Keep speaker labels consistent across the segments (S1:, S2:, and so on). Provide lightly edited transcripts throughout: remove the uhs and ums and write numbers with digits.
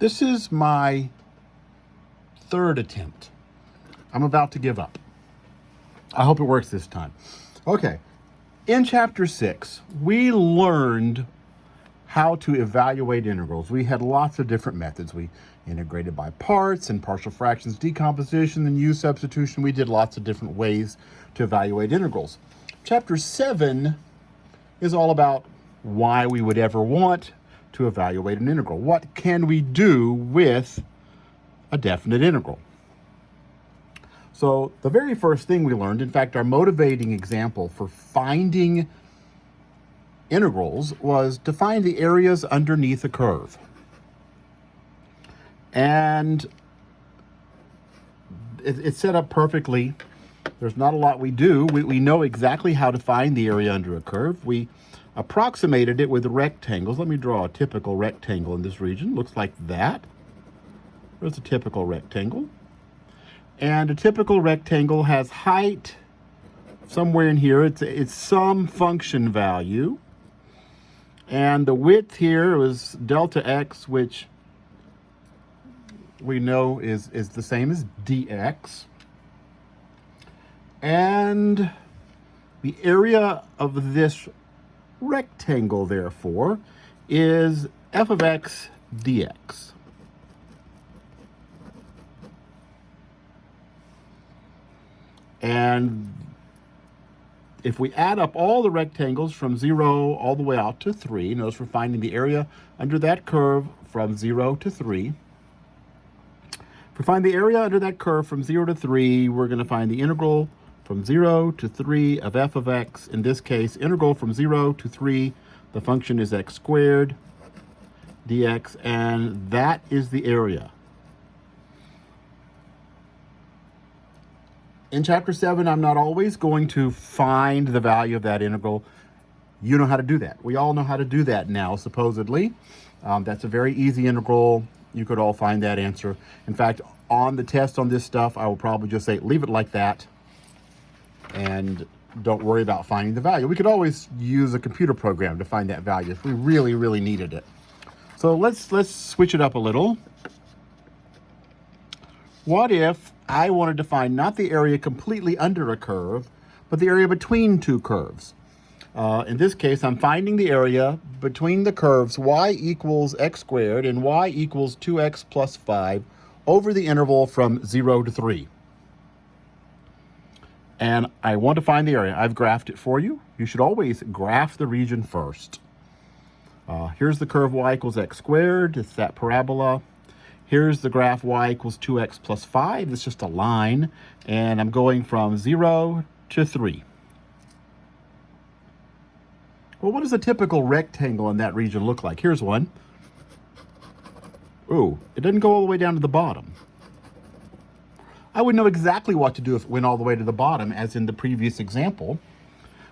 S1: This is my third attempt. I'm about to give up. I hope it works this time. Okay, in chapter 6, we learned how to evaluate integrals. We had lots of different methods. We integrated by parts and partial fractions decomposition and U substitution. We did lots of different ways to evaluate integrals. Chapter 7 is all about why we would ever want to evaluate an integral. What can we do with a definite integral? So the very first thing we learned, in fact, our motivating example for finding integrals was to find the areas underneath a curve. And it's set up perfectly. There's not a lot we do. We know exactly how to find the area under a curve. We approximated it with rectangles. Let me draw a typical rectangle in this region. Looks like that. There's a typical rectangle. And a typical rectangle has height somewhere in here. It's some function value. And the width here was delta x, which we know is the same as dx. And the area of this rectangle, therefore, is f of x dx. And if we add up all the rectangles from 0 all the way out to 3, notice we're finding the area under that curve from 0 to 3. If we find the area under that curve from 0 to 3, we're going to find the integral from 0 to 3 of f of x. In this case, integral from 0 to 3, the function is x squared dx, and that is the area. In chapter 7, I'm not always going to find the value of that integral. You know how to do that. We all know how to do that now, supposedly. That's a very easy integral. You could all find that answer. In fact, on the test on this stuff, I will probably just say, leave it like that, and don't worry about finding the value. We could always use a computer program to find that value if we really, really needed it. So let's switch it up a little. What if I wanted to find not the area completely under a curve, but the area between two curves? In this case, I'm finding the area between the curves y equals x squared and y equals 2x plus 5 over the interval from 0 to 3. And I want to find the area. I've graphed it for you. You should always graph the region first. Here's the curve y equals x squared. It's that parabola. Here's the graph y equals 2x plus 5. It's just a line. And I'm going from 0 to 3. Well, what does a typical rectangle in that region look like? Here's one. Ooh, it doesn't go all the way down to the bottom. I would know exactly what to do if it went all the way to the bottom, as in the previous example,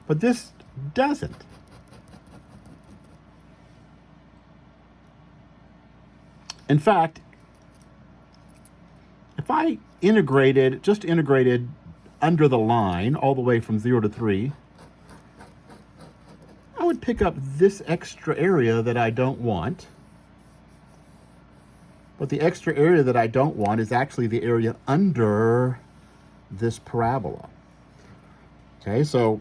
S1: but this doesn't. In fact, if I just integrated under the line all the way from 0 to 3, I would pick up this extra area that I don't want. But the extra area that I don't want is actually the area under this parabola. Okay, so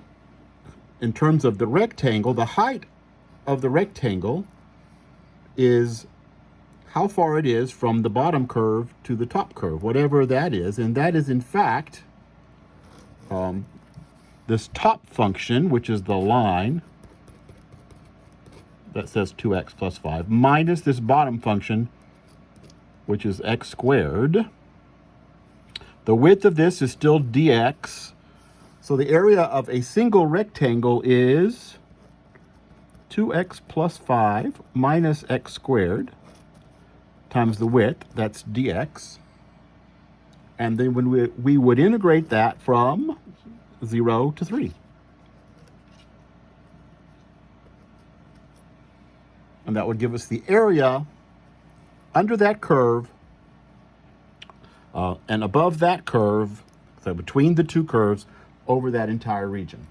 S1: in terms of the rectangle, the height of the rectangle is how far it is from the bottom curve to the top curve, whatever that is. And that is, in fact, this top function, which is the line that says 2x plus 5, minus this bottom function, which is x squared. The width of this is still dx. So the area of a single rectangle is 2x plus 5 minus x squared times the width, that's dx. And then when we would integrate that from 0 to 3. And that would give us the area under that curve and above that curve, so between the two curves, over that entire region.